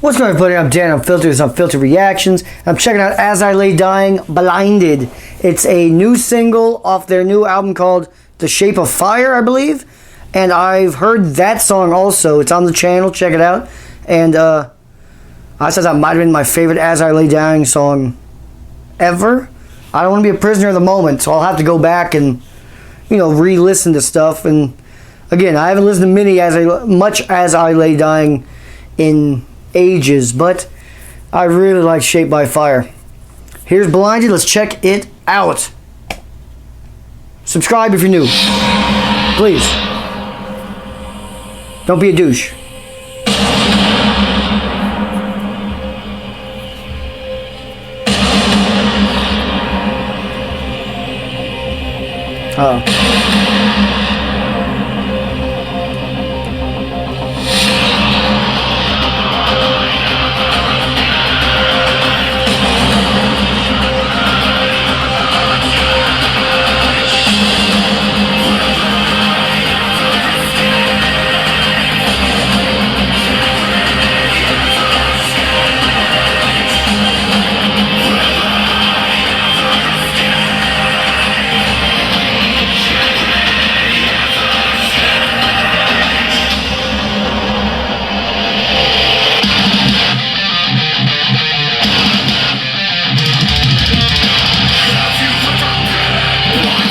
What's going on, everybody? I'm Dan. I'm Filter. This is Unfiltered Reactions. I'm checking out As I Lay Dying, Blinded. It's a new single off their new album called The Shape of Fire, I believe. And I've heard that song also. It's on the channel. Check it out. And I said that might have been my favorite As I Lay Dying song ever. I don't want to be a prisoner of the moment, so I'll have to go back and, you know, re-listen to stuff. And again, I haven't listened to much As I Lay Dying in ages, but I really like Shaped by Fire. Here's Blinded. Let's check it out. Subscribe if you're new, please. Don't be a douche.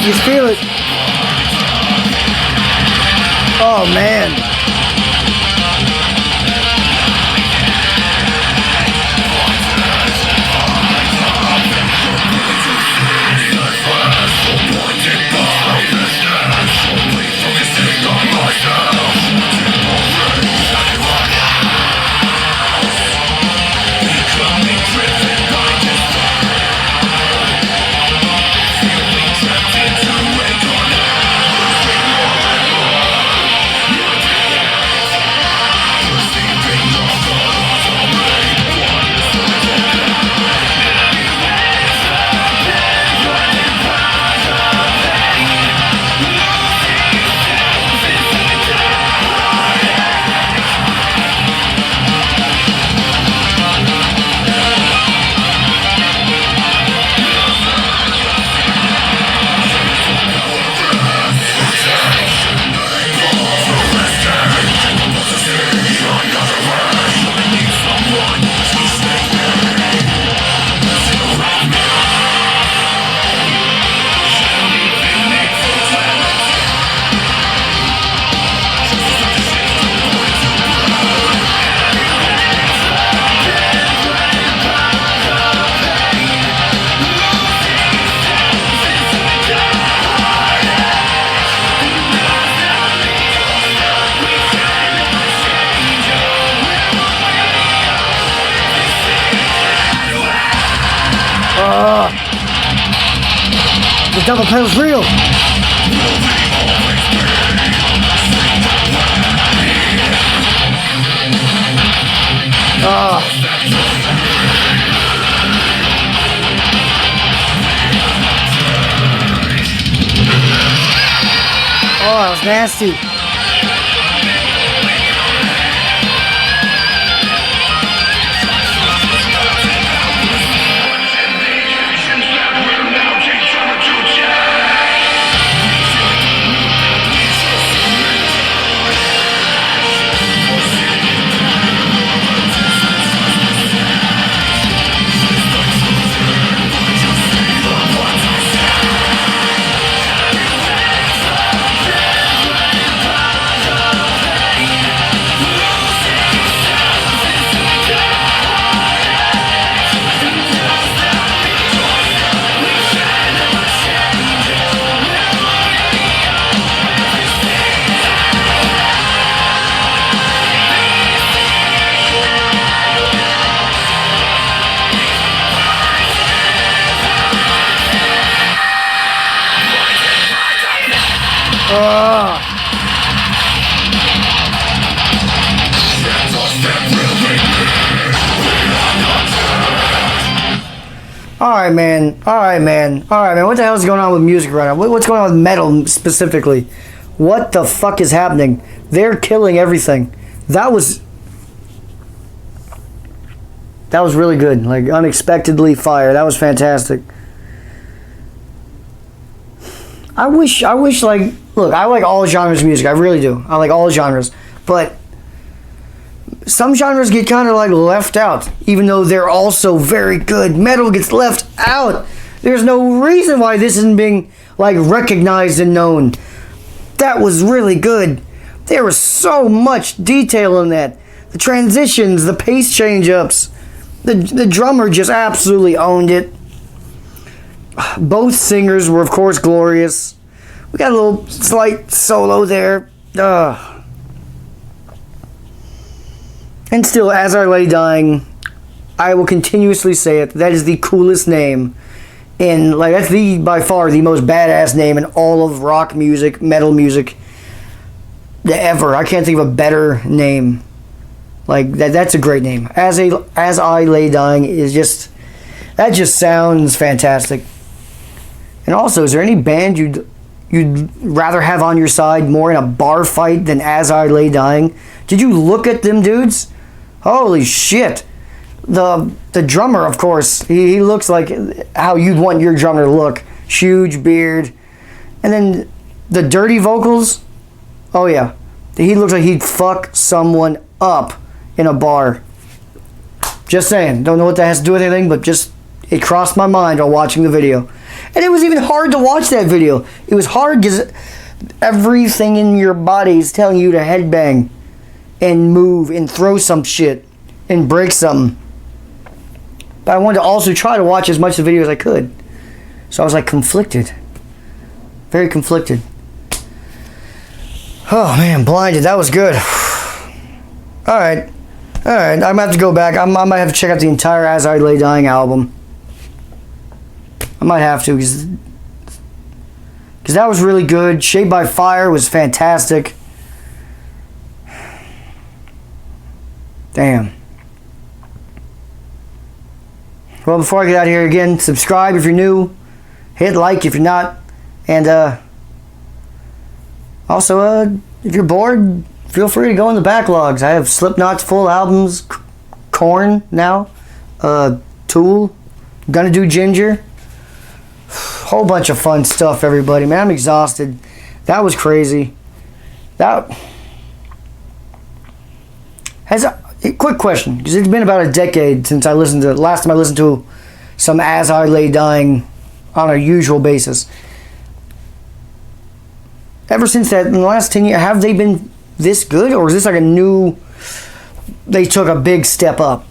You feel it. Oh man. The double pedal's real. Oh, that was nasty. Alright, man. Alright, man. Alright, man. What the hell is going on with music right now? What's going on with metal specifically? What the fuck is happening? They're killing everything. That was... That was really good. Like, unexpectedly fire. That was fantastic. I wish, like, look, I like all genres of music. I really do. I like all genres. But some genres get kind of, like, left out, even though they're also very good. Metal gets left out. There's no reason why this isn't being, like, recognized and known. That was really good. There was so much detail in that. The transitions, the pace change-ups. The drummer just absolutely owned it. Both singers were, of course, glorious. We got a little slight solo there. And still, As I Lay Dying, I will continuously say it. That is the coolest name. And, like, that's by far the most badass name in all of rock music, metal music, ever. I can't think of a better name. Like, that's a great name. As I Lay Dying is just, that just sounds fantastic. And also, is there any band you'd rather have on your side more in a bar fight than As I Lay Dying? Did you look at them dudes? Holy shit. The drummer, of course, he looks like how you'd want your drummer to look. Huge beard. And then the dirty vocals, oh yeah. He looks like he'd fuck someone up in a bar. Just saying. Don't know what that has to do with anything, but just, it crossed my mind while watching the video. And it was even hard to watch that video. It was hard because everything in your body is telling you to headbang and move and throw some shit and break something. But I wanted to also try to watch as much of the video as I could. So I was like conflicted. Very conflicted. Oh man, Blinded, that was good. Alright. Alright, I might have to go back. I might have to check out the entire As I Lay Dying album. I might have to, because that was really good. Shaped by Fire was fantastic. Damn. Well, before I get out of here again, subscribe if you're new. Hit like if you're not. And also, if you're bored, feel free to go in the backlogs. I have Slipknot's full albums, Korn now, Tool, Gonna Do Ginger. Whole bunch of fun stuff, everybody. Man, I'm exhausted. That was crazy. That has a quick question, because it's been about a decade since I listened to, last time I listened to some As I Lay Dying on a usual basis. Ever since that, in the last 10 years, have they been this good, or is this like a new, they took a big step up?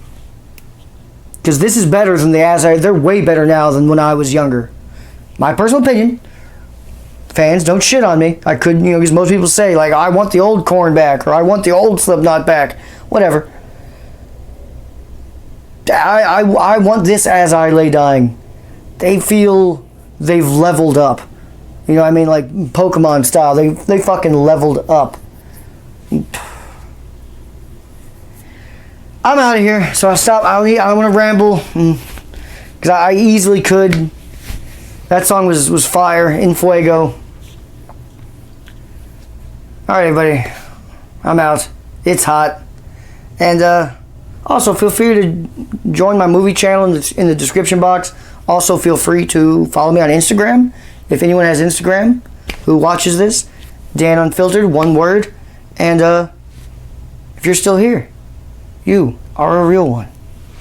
Because this is better than they're way better now than when I was younger. My personal opinion. Fans, don't shit on me. I couldn't, because most people say, like, I want the old Korn back, or I want the old Slipknot back. Whatever. I want this As I Lay Dying. They feel they've leveled up. You know what I mean? Like Pokemon style. They fucking leveled up. I'm out of here, so I stop. I don't want to ramble, because I easily could. That song was fire, In Fuego. Alright, everybody. I'm out. It's hot. And also, feel free to join my movie channel in the description box. Also, feel free to follow me on Instagram. If anyone has Instagram who watches this, Dan Unfiltered, one word. And if you're still here, you are a real one.